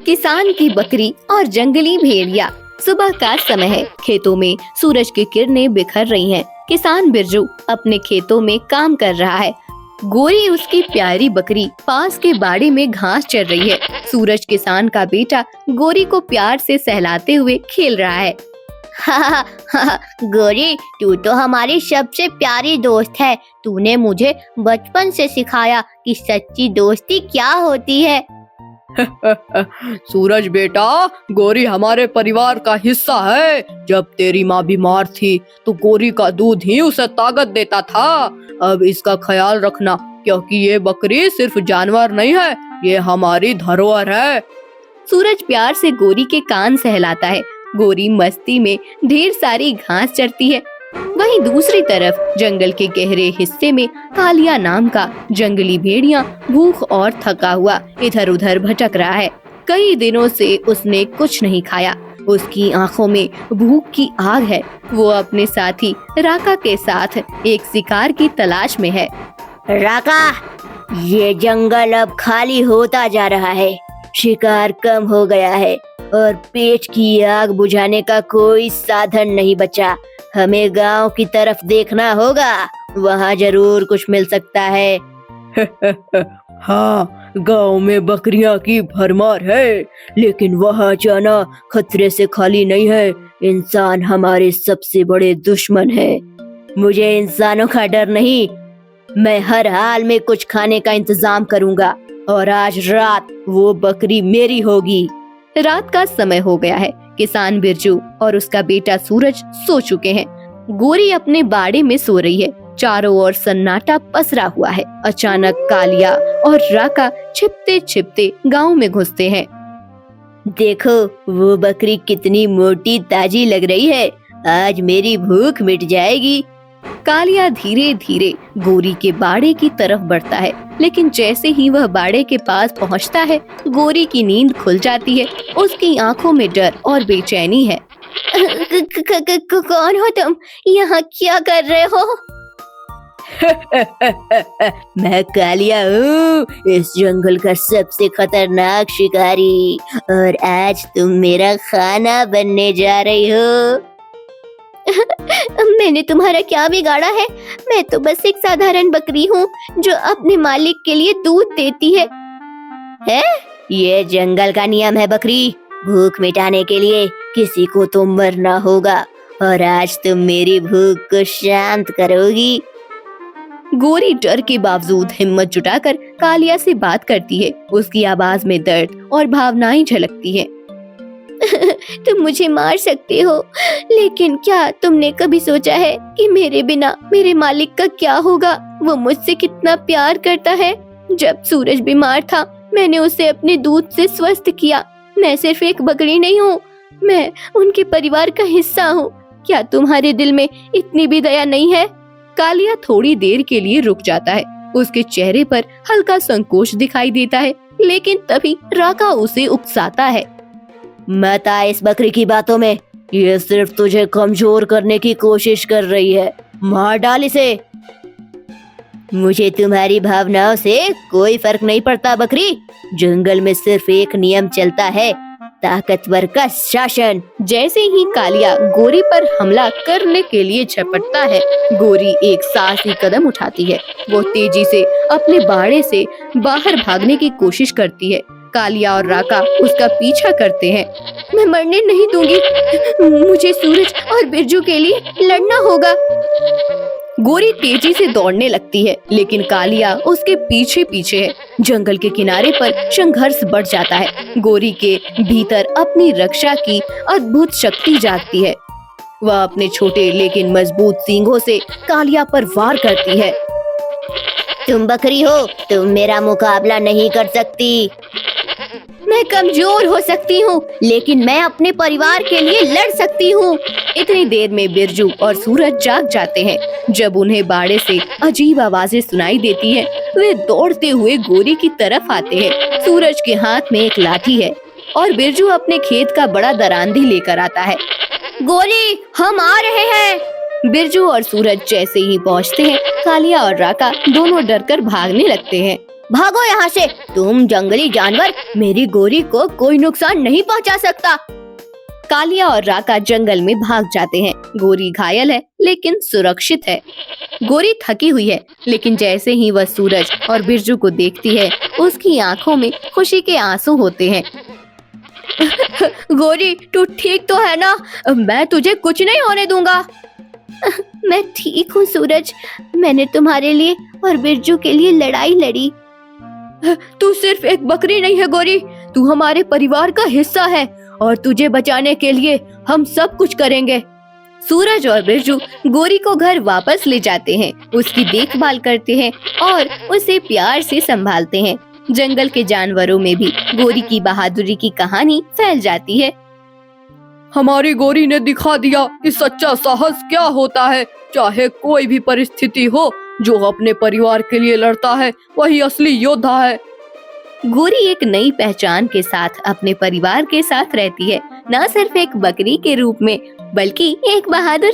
किसान की बकरी और जंगली भेड़िया। सुबह का समय है। खेतों में सूरज की किरणें बिखर रही हैं। किसान बिरजू अपने खेतों में काम कर रहा है। गोरी उसकी प्यारी बकरी पास के बाड़े में घास चर रही है। सूरज किसान का बेटा गोरी को प्यार से सहलाते हुए खेल रहा है। गोरी, तू तो हमारी सबसे प्यारी दोस्त है। तूने मुझे बचपन से सिखाया कि सच्ची दोस्ती क्या होती है। सूरज बेटा, गोरी हमारे परिवार का हिस्सा है। जब तेरी माँ बीमार थी तो गोरी का दूध ही उसे ताकत देता था। अब इसका ख्याल रखना, क्योंकि ये बकरी सिर्फ जानवर नहीं है, ये हमारी धरोहर है। सूरज प्यार से गोरी के कान सहलाता है। गोरी मस्ती में ढेर सारी घास चरती है। वहीं दूसरी तरफ जंगल के गहरे हिस्से में कालिया नाम का जंगली भेड़िया भूख और थका हुआ इधर उधर भटक रहा है। कई दिनों से उसने कुछ नहीं खाया। उसकी आंखों में भूख की आग है। वो अपने साथी राका के साथ एक शिकार की तलाश में है। राका, ये जंगल अब खाली होता जा रहा है। शिकार कम हो गया है और पेट की आग बुझाने का कोई साधन नहीं बचा। हमें गांव की तरफ देखना होगा, वहाँ जरूर कुछ मिल सकता है। हाँ, गांव में बकरियां की भरमार है, लेकिन वहाँ जाना खतरे से खाली नहीं है। इंसान हमारे सबसे बड़े दुश्मन है। मुझे इंसानों का डर नहीं, मैं हर हाल में कुछ खाने का इंतजाम करूँगा और आज रात वो बकरी मेरी होगी। रात का समय हो गया है। किसान बिरजू और उसका बेटा सूरज सो चुके हैं। गोरी अपने बाड़े में सो रही है। चारों ओर सन्नाटा पसरा हुआ है। अचानक कालिया और राका छिपते छिपते गांव में घुसते हैं। देखो, वो बकरी कितनी मोटी ताजी लग रही है। आज मेरी भूख मिट जाएगी। कालिया धीरे धीरे गोरी के बाड़े की तरफ बढ़ता है, लेकिन जैसे ही वह बाड़े के पास पहुंचता है, गोरी की नींद खुल जाती है। उसकी आंखों में डर और बेचैनी है। कौन हो तुम? यहाँ क्या कर रहे हो? मैं कालिया हूँ, इस जंगल का सबसे खतरनाक शिकारी, और आज तुम मेरा खाना बनने जा रही हो। मैंने तुम्हारा क्या बिगाड़ा है? मैं तो बस एक साधारण बकरी हूँ जो अपने मालिक के लिए दूध देती है। ये जंगल का नियम है बकरी। भूख मिटाने के लिए किसी को तो मरना होगा, और आज तुम मेरी भूख को शांत करोगी। गोरी डर के बावजूद हिम्मत जुटाकर कालिया से बात करती है। उसकी आवाज में दर्द और भावनाएं झलकती हैं। तुम मुझे मार सकते हो, लेकिन क्या तुमने कभी सोचा है कि मेरे बिना मेरे मालिक का क्या होगा? वो मुझसे कितना प्यार करता है। जब सूरज बीमार था, मैंने उसे अपने दूध से स्वस्थ किया। मैं सिर्फ एक बकरी नहीं हूँ, मैं उनके परिवार का हिस्सा हूँ। क्या तुम्हारे दिल में इतनी भी दया नहीं है? कालिया थोड़ी देर के लिए रुक जाता है। उसके चेहरे पर हल्का संकोच दिखाई देता है, लेकिन तभी राका उसे उकसाता है। मत आ इस बकरी की बातों में। ये सिर्फ तुझे कमजोर करने की कोशिश कर रही है। मार डाल इसे। मुझे तुम्हारी भावनाओं से कोई फर्क नहीं पड़ता बकरी। जंगल में सिर्फ एक नियम चलता है, ताकतवर का शासन। जैसे ही कालिया गोरी पर हमला करने के लिए झपटता है, गोरी एक साहसी कदम उठाती है। वो तेजी से अपने बाड़े से बाहर भागने की कोशिश करती है। कालिया और राका उसका पीछा करते हैं। मैं मरने नहीं दूंगी, मुझे सूरज और बिरजू के लिए लड़ना होगा। गोरी तेजी से दौड़ने लगती है, लेकिन कालिया उसके पीछे पीछे है। जंगल के किनारे पर संघर्ष बढ़ जाता है। गोरी के भीतर अपनी रक्षा की अद्भुत शक्ति जागती है। वह अपने छोटे लेकिन मजबूत सींगों से कालिया पर वार करती है। तुम बकरी हो, तुम मेरा मुकाबला नहीं कर सकती। मैं कमजोर हो सकती हूँ, लेकिन मैं अपने परिवार के लिए लड़ सकती हूँ। इतनी देर में बिरजू और सूरज जाग जाते हैं। जब उन्हें बाड़े से अजीब आवाजें सुनाई देती हैं, वे दौड़ते हुए गोरी की तरफ आते हैं। सूरज के हाथ में एक लाठी है और बिरजू अपने खेत का बड़ा दरांदी लेकर आता है। गोरी, हम आ रहे हैं। बिरजू और सूरज जैसे ही पहुँचते हैं, कालिया और राका दोनों डरकर भागने लगते हैं। भागो यहाँ से। तुम जंगली जानवर, मेरी गोरी को कोई नुकसान नहीं पहुँचा सकता। कालिया और राका जंगल में भाग जाते हैं। गोरी घायल है लेकिन सुरक्षित है। गोरी थकी हुई है लेकिन जैसे ही वह सूरज और बिरजू को देखती है उसकी आंखों में खुशी के आंसू होते हैं। गोरी, तू ठीक तो है ना? मैं तुझे कुछ नहीं होने दूंगा। मैं ठीक हूँ सूरज, मैंने तुम्हारे लिए और बिरजू के लिए लड़ाई लड़ी। तू सिर्फ एक बकरी नहीं है गोरी, तू हमारे परिवार का हिस्सा है और तुझे बचाने के लिए हम सब कुछ करेंगे। सूरज और बिरजू गोरी को घर वापस ले जाते हैं, उसकी देखभाल करते हैं और उसे प्यार से संभालते हैं। जंगल के जानवरों में भी गोरी की बहादुरी की कहानी फैल जाती है। हमारी गोरी ने दिखा दिया कि सच्चा साहस क्या होता है। चाहे कोई भी परिस्थिति हो, जो अपने परिवार के लिए लड़ता है वही असली योद्धा है। गोरी एक नई पहचान के साथ अपने परिवार के साथ रहती है, न सिर्फ एक बकरी के रूप में बल्कि एक बहादुर